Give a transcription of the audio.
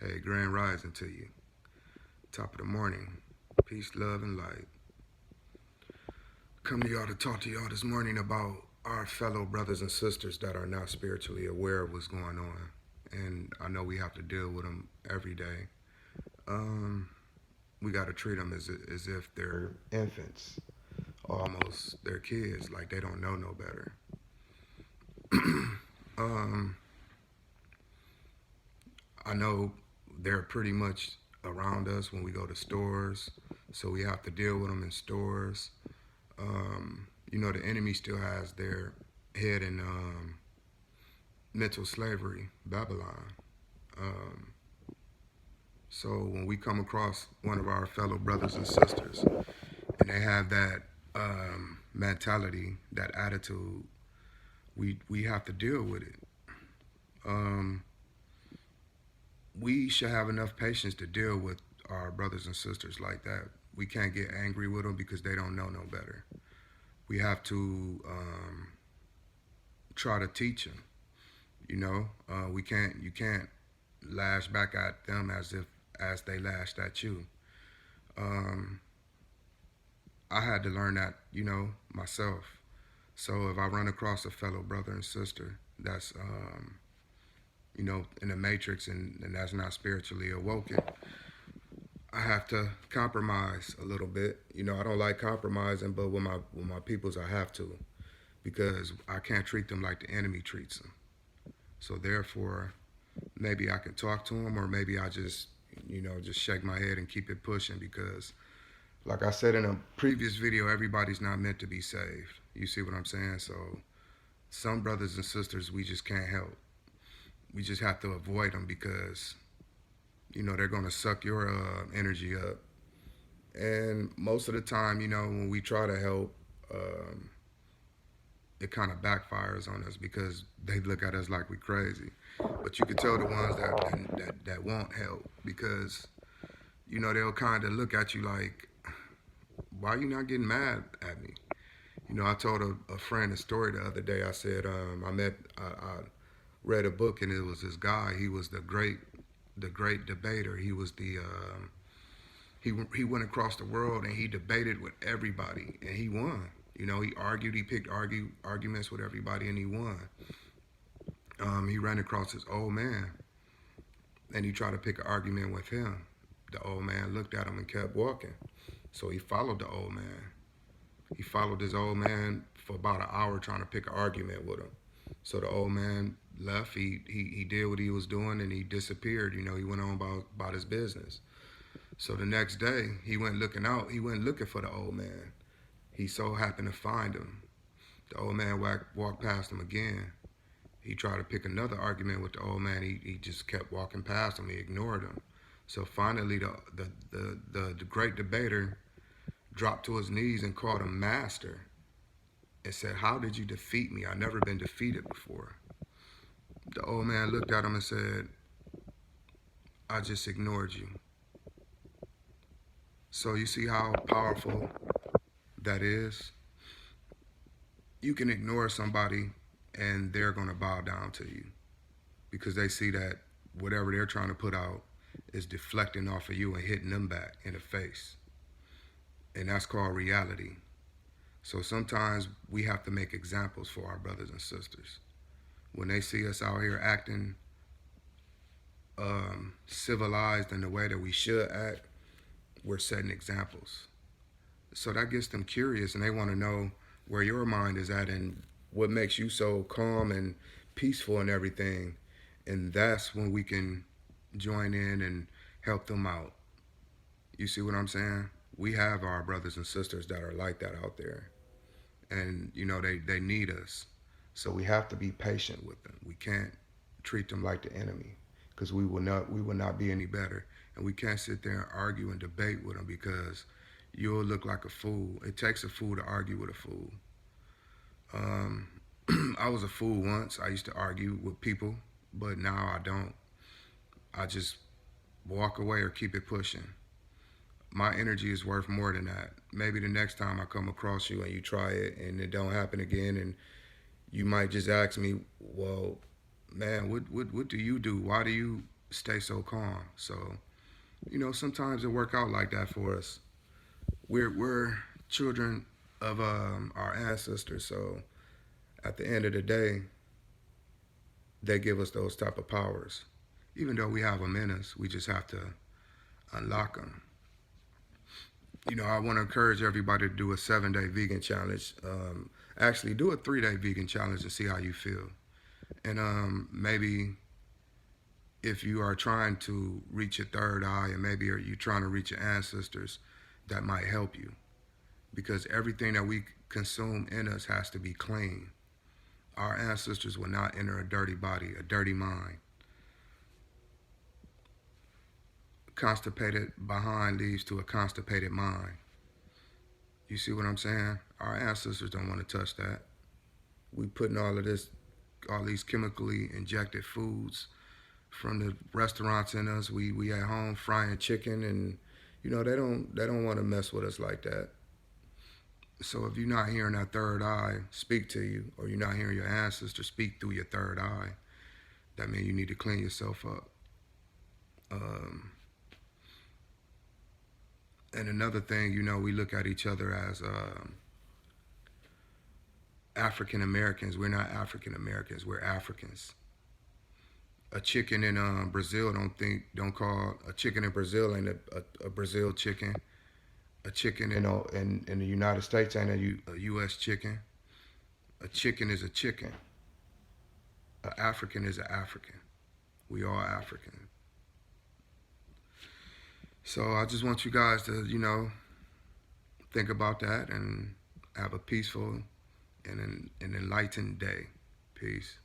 Hey, grand rising to you. Top of the morning. Peace, love, and light. Come to y'all to talk to y'all this morning about our fellow brothers and sisters that are not spiritually aware of what's going on. And I know we have to deal with them every day. Um, we got to treat them as if they're infants, almost they're kids, like they don't know no better. um, I know they're pretty much around us when we go to stores, so we have to deal with them in stores. The enemy still has their head in mental slavery, Babylon. Um, so when we come across one of our fellow brothers and sisters and they have that mentality, that attitude, we have to deal with it. Um, we should have enough patience to deal with our brothers and sisters like that. We can't get angry with them because they don't know no better. We have to try to teach them. We can't. You can't lash back at them as they lashed at you. Um, I had to learn that, myself. So if I run across a fellow brother and sister that's, in the matrix and that's not spiritually awoken, I have to compromise a little bit. I don't like compromising, but with my peoples, I have to because I can't treat them like the enemy treats them. So therefore, maybe I can talk to them, or maybe I just shake my head and keep it pushing because, like I said in a previous video, everybody's not meant to be saved. You see what I'm saying? So some brothers and sisters we just can't help. We just have to avoid them because they're gonna suck your energy up. And most of the time, when we try to help, um, it kind of backfires on us because they look at us like we crazy. But you can tell the ones that won't help because they'll kind of look at you like, why are you not getting mad at me? I told a friend a story the other day. I said I read a book and it was this guy. He was the great debater. He was he went across the world and he debated with everybody and he won. He argued. He picked arguments with everybody and he won. He ran across his old man and he tried to pick an argument with him. The old man looked at him and kept walking. So he followed the old man. He followed his old man for about an hour trying to pick an argument with him. So the old man left. He did what he was doing and he disappeared. He went on about his business. So the next day he went looking out. He went looking for the old man. He so happened to find him. The old man walked past him again. He tried to pick another argument with the old man. He just kept walking past him. He ignored him. So finally, the great debater dropped to his knees and called him master and said, "How did you defeat me? I've never been defeated before." The old man looked at him and said, "I just ignored you." So you see how powerful that is? You can ignore somebody and they're going to bow down to you because they see that whatever they're trying to put out is deflecting off of you and hitting them back in the face. And that's called reality. So sometimes we have to make examples for our brothers and sisters. When they see us out here acting civilized in the way that we should act, we're setting examples. So that gets them curious and they want to know where your mind is at and what makes you so calm and peaceful and everything. And that's when we can join in and help them out. You see what I'm saying? We have our brothers and sisters that are like that out there. And, they need us. So we have to be patient with them. We can't treat them like the enemy because we will not be any better. And we can't sit there and argue and debate with them because you'll look like a fool. It takes a fool to argue with a fool. Um, I was a fool once. I used to argue with people, but now I don't. I just walk away or keep it pushing. My energy is worth more than that. Maybe the next time I come across you and you try it and it don't happen again, and you might just ask me, well, man, what do you do? Why do you stay so calm. So, sometimes it work out like that for us. We're children of our ancestors. So at the end of the day, they give us those type of powers. Even though we have them in us, we just have to unlock them. I want to encourage everybody to do a 7-day vegan challenge. Actually, do a 3-day vegan challenge and see how you feel. And maybe if you are trying to reach your third eye, and maybe you're trying to reach your ancestors, that might help you. Because everything that we consume in us has to be clean. Our ancestors will not enter a dirty body, a dirty mind. Constipated behind leads to a constipated mind. You see what I'm saying? Our ancestors don't want to touch that. We putting all these chemically injected foods from the restaurants in us. We at home frying chicken, and they don't want to mess with us like that. So if you're not hearing that third eye speak to you, or you're not hearing your ancestors speak through your third eye, that means you need to clean yourself up. And another thing, we look at each other as African Americans. We're not African Americans. We're Africans. A chicken in Brazil don't call a chicken in Brazil ain't a Brazil chicken. A chicken in the United States ain't a U.S. chicken. A chicken is a chicken. An African is an African. We all African. So I just want you guys to, think about that and have a peaceful and an enlightened day. Peace.